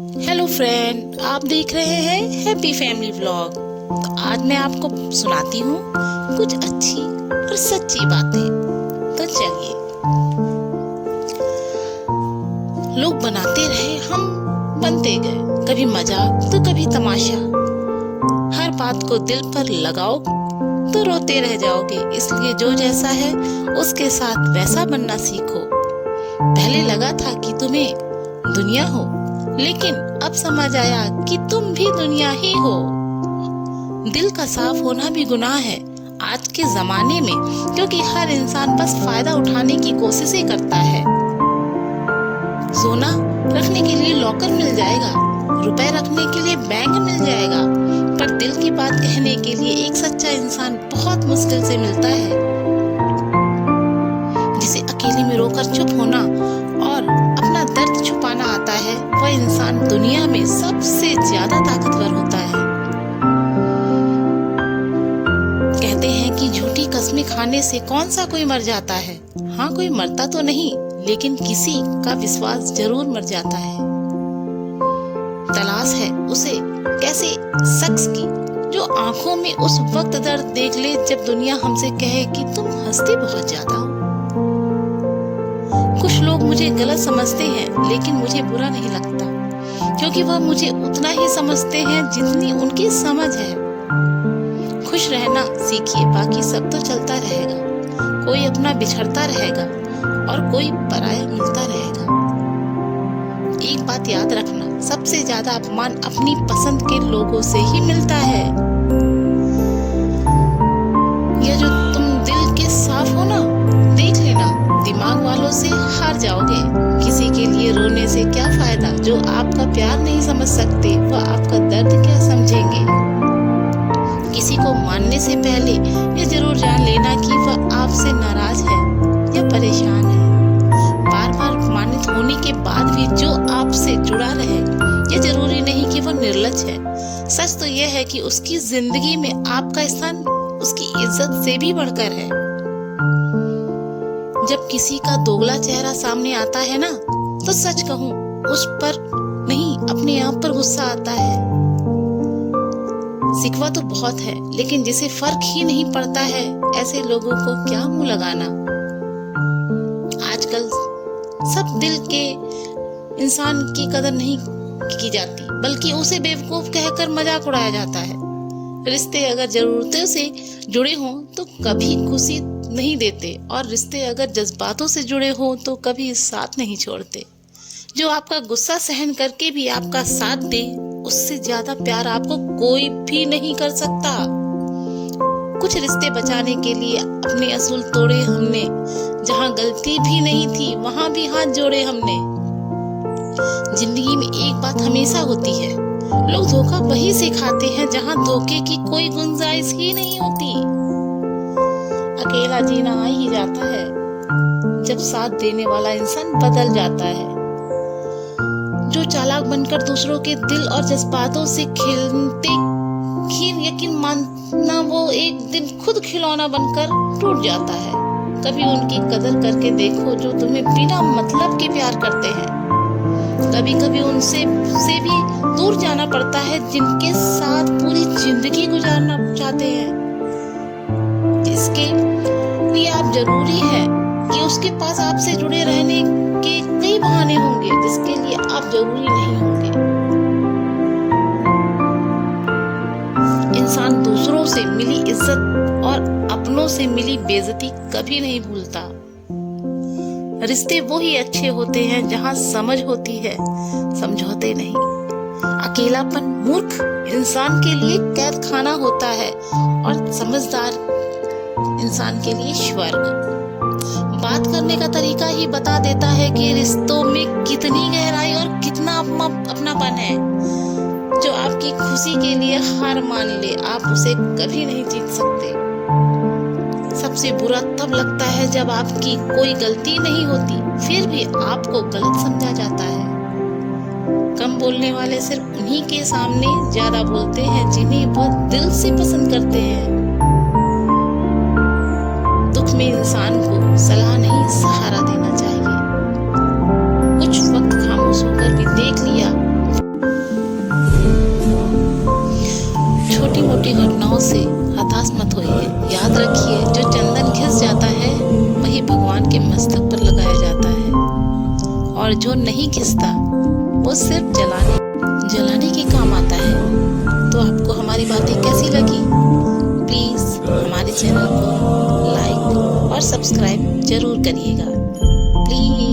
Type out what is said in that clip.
Hello friend, आप देख रहे हैं हैप्पी फैमिली व्लॉग। तो आज मैं आपको सुनाती हूँ कुछ अच्छी और सच्ची बातें। तो चलिए। लोग बनाते रहे, हम बनते गए, कभी मजाक तो कभी तमाशा। हर बात को दिल पर लगाओ तो रोते रह जाओगे। इसलिए जो जैसा है उसके साथ वैसा बनना सीखो। पहले लगा था कि तुम्हें दुनिया हो, लेकिन अब समझ आया कि तुम भी दुनिया ही हो। दिल का साफ होना भी गुनाह है आज के जमाने में, क्योंकि हर इंसान बस फायदा उठाने की कोशिश ही करता है। सोना रखने के लिए लॉकर मिल जाएगा, रुपए रखने के लिए बैंक मिल जाएगा, पर दिल की बात कहने के लिए एक सच्चा इंसान बहुत मुश्किल से मिलता है। जिसे अकेले में रोकर चुप होना और अपना दर्द छुपाना आता है, वह इंसान दुनिया में सबसे ज्यादा ताकतवर होता है। कहते हैं कि झूठी कस्में खाने से कौन सा कोई मर जाता है। हाँ, कोई मरता तो नहीं, लेकिन किसी का विश्वास जरूर मर जाता है। तलाश है उसे कैसे शख्स की जो आंखों में उस वक्त दर्द देख ले जब दुनिया हमसे कहे कि तुम हंसते बहुत ज्यादा हो। कुछ लोग मुझे गलत समझते हैं, लेकिन मुझे बुरा नहीं लगता, क्योंकि वह मुझे उतना ही समझते हैं जितनी उनकी समझ है। खुश रहना सीखिए, बाकी सब तो चलता रहेगा। कोई अपना बिछड़ता रहेगा और कोई पराया मिलता रहेगा। एक बात याद रखना, सबसे ज्यादा अपमान अपनी पसंद के लोगों से ही मिलता है। यह जो तुम दिल के साफ हो ना, देख लेना, दिमाग वालों से हार जाओगे। किसी के लिए रोने से क्या फायदा? जो आपका प्यार नहीं समझ सकते, वह आपका दर्द क्या समझेंगे? किसी को मानने से पहले यह जरूर जान लेना कि वह आपसे नाराज है या परेशान है। बार बार अपमानित होने के बाद भी जो आपसे जुड़ा रहे, यह जरूरी नहीं कि वह निर्लज है। सच तो यह है कि उसकी जिंदगी में आपका स्थान उसकी इज्जत से भी बढ़कर है। जब किसी का दोगला चेहरा सामने आता है ना, तो सच कहूं, उस पर नहीं अपने आप पर गुस्सा आता है। सिकवा तो बहुत है, लेकिन जिसे फर्क ही नहीं पड़ता है, ऐसे लोगों को क्या मुंह लगाना। आजकल सब दिल के इंसान की कदर नहीं की जाती, बल्कि उसे बेवकूफ कहकर मजाक उड़ाया जाता है। रिश्ते अगर जरूरतों से जुड़े हों तो कभी खुशी नहीं देते, और रिश्ते अगर जज्बातों से जुड़े हों तो कभी साथ नहीं छोड़ते। जो आपका गुस्सा सहन करके भी आपका साथ दे, उससे ज्यादा प्यार आपको कोई भी नहीं कर सकता। कुछ रिश्ते बचाने के लिए अपने असूल तोड़े हमने, जहाँ गलती भी नहीं थी वहां भी हाथ जोड़े हमने। जिंदगी में एक बात हमेशा होती है, लोग धोखा वही सिखाते हैं जहाँ धोखे की कोई गुंजाइश ही नहीं होती। अकेला जीना आ ही जाता है जब साथ देने वाला इंसान बदल जाता है। जो चालाक बनकर दूसरों के दिल और जज्बातों से खेलते ही यकीन मानना, वो एक दिन खुद खिलौना बनकर टूट जाता है। कभी उनकी कदर करके देखो जो तुम्हें बिना मतलब के प्यार करते हैं। कभी कभी उनसे भी दूर जाना पड़ता है जिनके साथ पूरी जिंदगी गुजारना चाहते हैं। इसके लिए आप जरूरी है कि उसके पास आपसे जुड़े रहने के कई बहाने होंगे, जिसके लिए आप जरूरी नहीं होंगे। इंसान दूसरों से मिली इज्जत और अपनों से मिली बेइज्जती कभी नहीं भूलता। रिश्ते वो ही अच्छे होते हैं जहाँ समझ होती है, समझौते नहीं। अकेलापन मूर्ख इंसान के लिए कैद खाना होता है, और समझदार इंसान के लिए स्वर्ग। बात करने का तरीका ही बता देता है कि रिश्तों में कितनी गहराई और कितना अपनापन है। जो आपकी खुशी के लिए हार मान ले, आप उसे कभी नहीं जीत सकते। सबसे बुरा तब लगता है जब आपकी कोई गलती नहीं होती, फिर भी आपको गलत समझा जाता है। कम बोलने वाले सिर्फ उन्हीं के सामने ज्यादा बोलते हैं जिन्हें वह दिल से पसंद करते हैं। दुख में इंसान को सलाह नहीं, सहारा देना चाहिए। कुछ वक्त खामोश होकर भी देख लिया से हताश मत होइए। याद रखिए, जो चंदन घिस जाता है वही भगवान के मस्तक पर लगाया जाता है, और जो नहीं घिसता वो सिर्फ जलाने के काम आता है। तो आपको हमारी बातें कैसी लगी? प्लीज हमारे चैनल को लाइक और सब्सक्राइब जरूर करिएगा, प्लीज।